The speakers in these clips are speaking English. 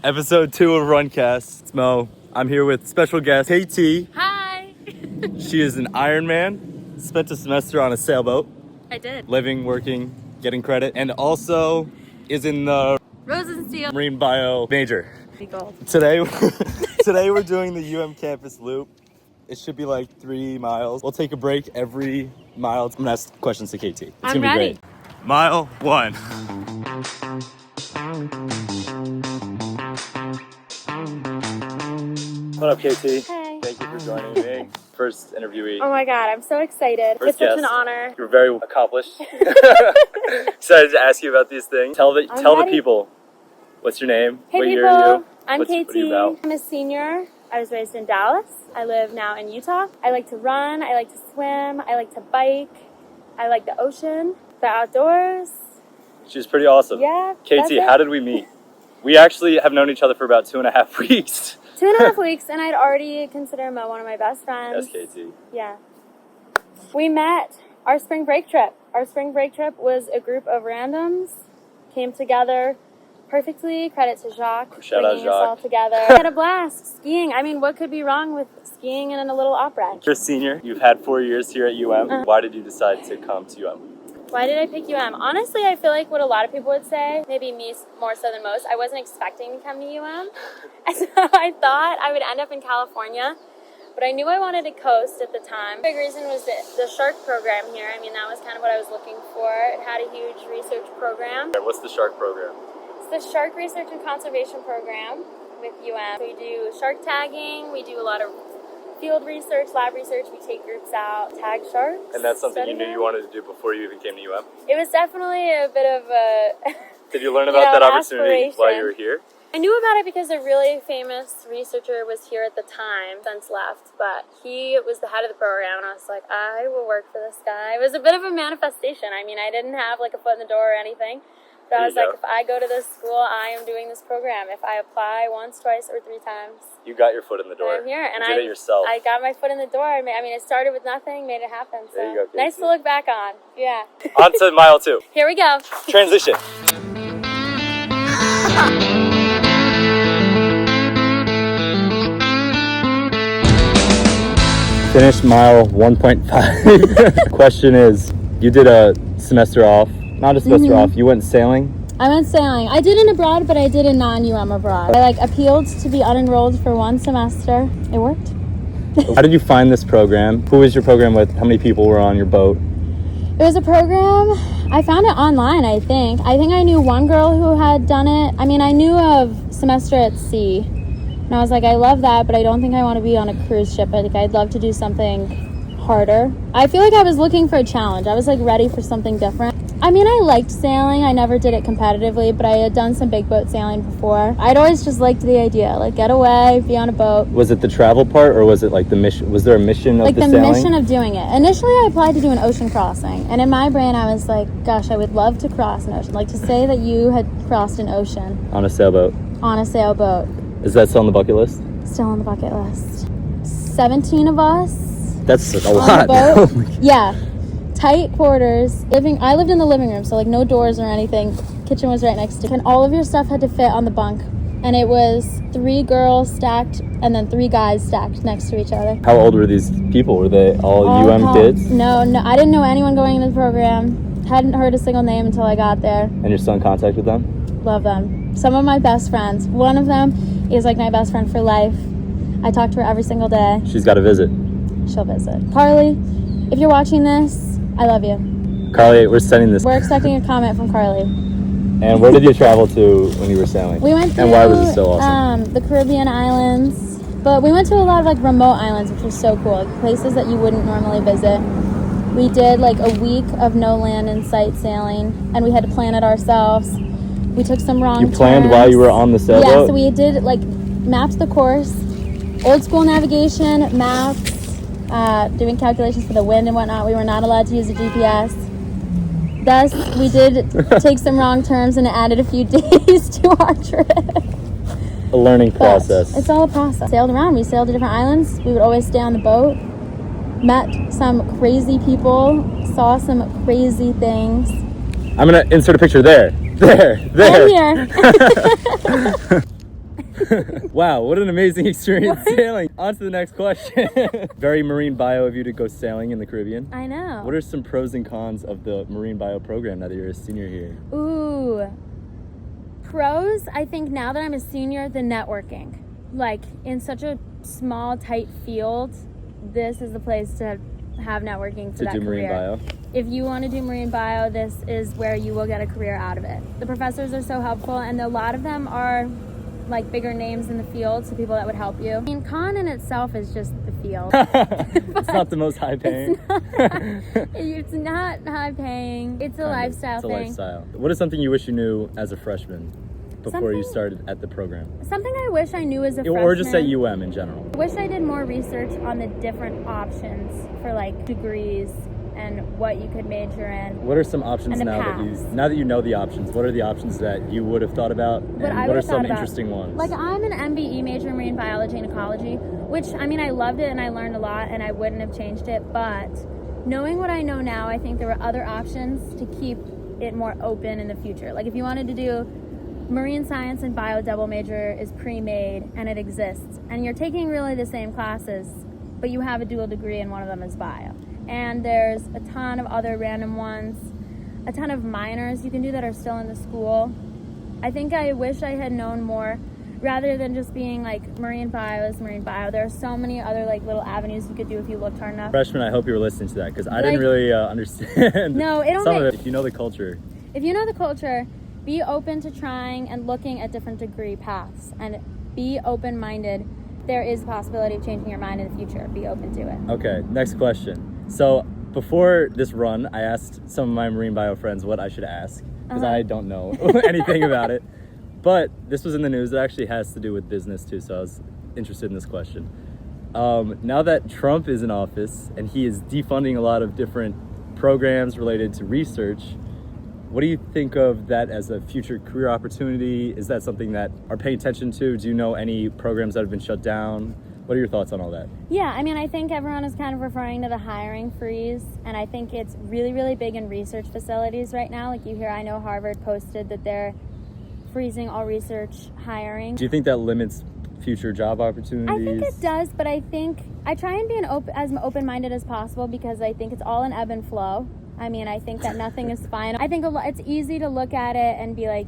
Episode 2 of RunCast. It's Mo. I'm here with special guest KT. Hi! She is an Ironman, spent a semester on a sailboat. I did. Living, working, getting credit, and also is in the Rosenstiel Marine Bio major. Gold. Today we're doing the UM campus loop. It should be like 3 miles. We'll take a break every mile. I'm gonna ask questions to KT. It's I'm gonna be ready. great. Mile 1. What up, KT? Hey. Thank you for joining me. First interviewee. Oh my god, I'm so excited. First It's such guest. an honor. You're very accomplished. Excited to ask you about these things. Tell the ready. people. What's your name? Hey what people, year are you? I'm What are KT. you about? I'm a senior. I was raised in Dallas. I live now in Utah. I like to run. I like to swim. I like to bike. I like the ocean, the outdoors. She's pretty awesome. Yeah. that's KT, it. how did we meet? We actually have known each other for about 2.5 weeks. 2.5 weeks, and I'd already consider Mo one of my best friends. Yes, KT. Yeah. We met our spring break trip. Our spring break trip was a group of randoms, came together perfectly. Credit to Jacques Shout out bringing us all Jacques. together. We had a blast skiing. I mean, what could be wrong with skiing in a little opera? You're a senior. You've had 4 years here at UM. Why did you decide to come to UM? Why did I pick UM? Honestly, I feel like what a lot of people would say, maybe me more so than most, I wasn't expecting to come to UM. So I thought I would end up in California, but I knew I wanted to coast at the time. Big reason was the shark program here. I mean, that was kind of what I was looking for. It had a huge research program. What's the shark program? It's the Shark Research and Conservation Program with UM. We do shark tagging, we do a lot of field research, lab research. We take groups out, tag sharks. And that's something you study knew you them. wanted to do before you even came to UM? It was definitely a bit of a... Did you learn about that an opportunity while you aspiration. were here? I knew about it because a really famous researcher was here at the time, since left, but he was the head of the program, and I was like, I will work for this guy. It was a bit of a manifestation. I mean, I didn't have like a foot in the door or anything, but I was like, if I go to this school, I am doing this program. If I apply once, twice, or 3 times, You got your foot in the door. I'm here. And you did it yourself. I got my foot in the door. I mean, it started with nothing, made it happen. So There you go, nice Casey. to look back on. Yeah. On to mile 2. Here we go. Transition. Finished mile 1.5. Question is, you did a semester off. Not a semester off. You went sailing. I went sailing. I did an abroad, but I did a non-UM abroad. I appealed to be unenrolled for 1 semester. It worked. How did you find this program? Who was your program with? How many people were on your boat? It was a program, I found it online, I think. I think I knew one girl who had done it. I mean, I knew of Semester at Sea. And I was like, I love that, but I don't think I want to be on a cruise ship. I think I'd love to do something harder. I feel like I was looking for a challenge. I was ready for something different. I mean, I liked sailing. I never did it competitively, but I had done some big boat sailing before. I'd always just liked the idea, get away, be on a boat. Was it the travel part, or was it the mission? Was there a mission of the the sailing? mission of doing it. Initially, I applied to do an ocean crossing, and in my brain, I was like, gosh, I would love to cross an ocean. To say that you had crossed an ocean On a sailboat. on a sailboat. Is that still on the bucket list? Still on the bucket list. 17 of us That's a on lot. the boat. Yeah. Tight quarters. I lived in the living room, so no doors or anything. Kitchen was right next to it. And all of your stuff had to fit on the bunk. And it was 3 girls stacked and then 3 guys stacked next to each other. How old were these people? Were they all UM kids? No, I didn't know anyone going into the program. Hadn't heard a single name until I got there. And you're still in contact with them? Love them. Some of my best friends. One of them is my best friend for life. I talk to her every single day. She's got to visit. She'll visit. Carly, if you're watching this, I love you. Carly, we're sending this. We're expecting a comment from Carly. And where did you travel to when you were sailing? We went to And why was it so awesome? the Caribbean islands. But we went to a lot of remote islands, which was so cool. Places that you wouldn't normally visit. We did a week of no land in sight sailing, and we had to plan it ourselves. We took some wrong turns. You planned while you were on the sailboat? Yeah, so we did mapped the course, old school navigation, maps, doing calculations for the wind and whatnot. We were not allowed to use a GPS. Thus, we did take some wrong turns, and it added a few days to our trip. A learning process. It's all a process. Sailed around. We sailed to different islands. We would always stay on the boat. Met some crazy people. Saw some crazy things. I'm going to insert a picture there. There. I'm here. Wow, what an amazing experience sailing. On to the next question. Very marine bio of you to go sailing in the Caribbean. I know. What are some pros and cons of the marine bio program now that you're a senior here? Ooh. Pros, I think now that I'm a senior, the networking. Like, in such a small, tight field, this is the place to have networking for that career. To do marine bio? If you want to do marine bio, this is where you will get a career out of it. The professors are so helpful, and a lot of them are like bigger names in the field, so people that would help you. I mean, con in itself is just the field. It's not the most high paying. It's not high paying. It's a lifestyle thing. It's a lifestyle. What is something you wish you knew as a freshman before you started at the program? Something I wish I knew as a freshman. Or just at UM in general. I wish I did more research on the different options for like degrees and what you could major in. What are some options now that you know the options? What are the options that you would have thought about? What are some interesting ones? Like, I'm an MBE major in marine biology and ecology, which, I mean, I loved it and I learned a lot and I wouldn't have changed it, but knowing what I know now, I think there were other options to keep it more open in the future. Like, if you wanted to do marine science and bio double major is pre-made and it exists, and you're taking really the same classes, but you have a dual degree and one of them is bio. And there's a ton of other random ones, a ton of minors you can do that are still in the school. I think I wish I had known more, rather than just being like marine bio is marine bio. There are so many other like little avenues you could do if you looked hard enough. Freshman, I hope you were listening to that, because I didn't really understand no, it some of it. If you know the culture. If you know the culture, be open to trying and looking at different degree paths, and be open-minded. There is a possibility of changing your mind in the future. Be open to it. Okay, next question. So before this run, I asked some of my marine bio friends what I should ask, because I don't know anything about it. But this was in the news. It actually has to do with business too, so I was interested in this question. Now that Trump is in office and he is defunding a lot of different programs related to research, what do you think of that as a future career opportunity? Is that something that are paying attention to? Do you know any programs that have been shut down? What are your thoughts on all that? Yeah, I mean, I think everyone is kind of referring to the hiring freeze, and I think it's really, really big in research facilities right now. Like, you hear, I know Harvard posted that they're freezing all research hiring. Do you think that limits future job opportunities? I think it does, but I think I try and be as open-minded as possible, because I think it's all an ebb and flow. I mean, I think that nothing is fine. I think it's easy to look at it and be like,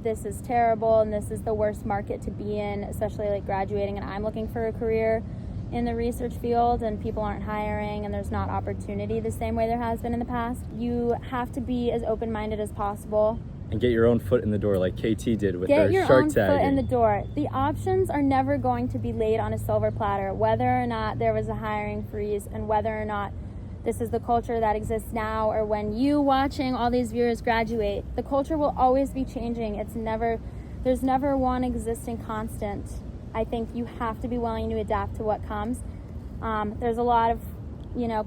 this is terrible and this is the worst market to be in, especially like graduating and I'm looking for a career in the research field and people aren't hiring and there's not opportunity the same way there has been in the past. You have to be as open-minded as possible. And get your own foot in the door like KT did with her Shark Tag. Get your own foot in the door. The options are never going to be laid on a silver platter, whether or not there was a hiring freeze and whether or not this is the culture that exists now, or when you watching all these viewers graduate. The culture will always be changing. There's never one existing constant. I think you have to be willing to adapt to what comes. There's a lot of,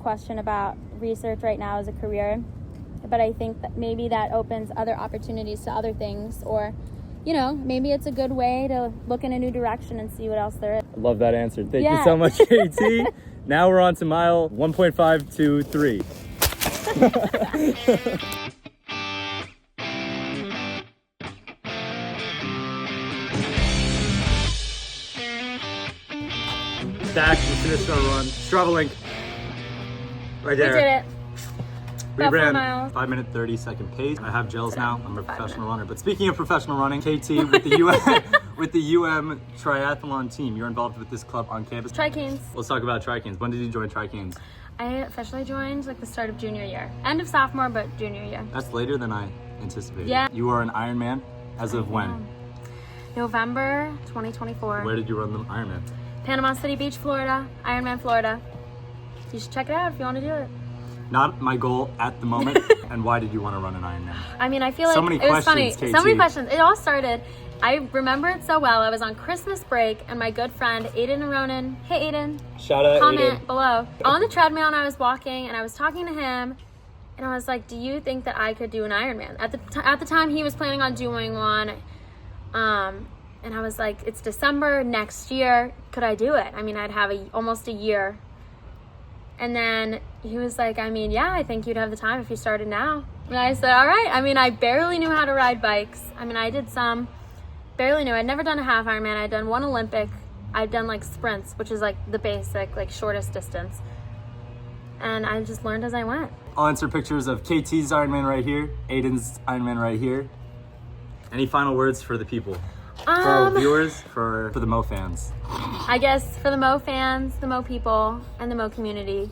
question about research right now as a career, but I think that maybe that opens other opportunities to other things, or, maybe it's a good way to look in a new direction and see what else there is. I love that answer. Thank you so much, KT. Now we're on to mile 1.523. Back, we finished our run. Strava link. Right there. We did it. We ran 5 minute 30-second pace. I have gels now. I'm a professional runner. But speaking of professional running, KT with the UM triathlon team, you're involved with this club on campus. TriCanes. Let's talk about TriCanes. When did you join TriCanes? I officially joined like the start of junior year. End of sophomore, but junior year. That's later than I anticipated. Yeah. You are an Ironman as of when? November 2024. Where did you run the Ironman? Panama City Beach, Florida. Ironman, Florida. You should check it out if you want to do it. Not my goal at the moment. And why did you want to run an Ironman? I mean, I feel like it was funny. KT. So many questions. It all started, I remember it so well. I was on Christmas break and my good friend Aiden and Ronan, hey Aiden, shout out comment Aiden. below. On the treadmill and I was walking and I was talking to him and I was like, do you think that I could do an Ironman? At the time he was planning on doing one. And I was like, it's December next year. Could I do it? I mean, I'd have almost a year. And then he was like, I mean, yeah, I think you'd have the time if you started now. And I said, all right. I mean, I barely knew how to ride bikes. I mean, I did some, barely knew. I'd never done a half Ironman. I'd done one Olympic. I'd done like sprints, which is like the basic, like shortest distance. And I just learned as I went. I'll insert pictures of KT's Ironman right here, Aiden's Ironman right here. Any final words for the people? For our viewers, for the Mo fans. I guess for the Mo fans, the Mo people, and the Mo community.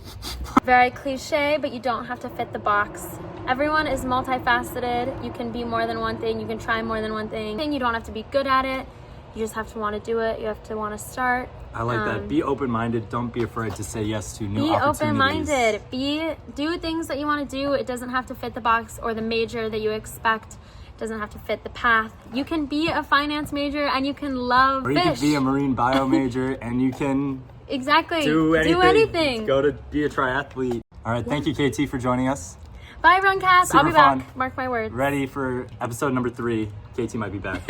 Very cliche, but you don't have to fit the box. Everyone is multifaceted. You can be more than one thing. You can try more than one thing. You don't have to be good at it. You just have to want to do it. You have to want to start. I like that. Be open-minded. Don't be afraid to say yes to new opportunities. Be open-minded. Do things that you want to do. It doesn't have to fit the box or the major that you expect. It doesn't have to fit the path. You can be a finance major and you can love fish. Or you can be a marine bio major and you can do anything. Go to be a triathlete. All right, thank you, KT, for joining us. Bye, RunCast. Super I'll be fun. back. Mark my words. Ready for episode number 3. KT might be back.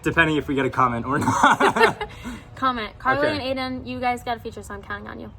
Depending if we get a comment or not. Comment. Carly Okay. and Aiden, you guys got a feature, so I'm counting on you.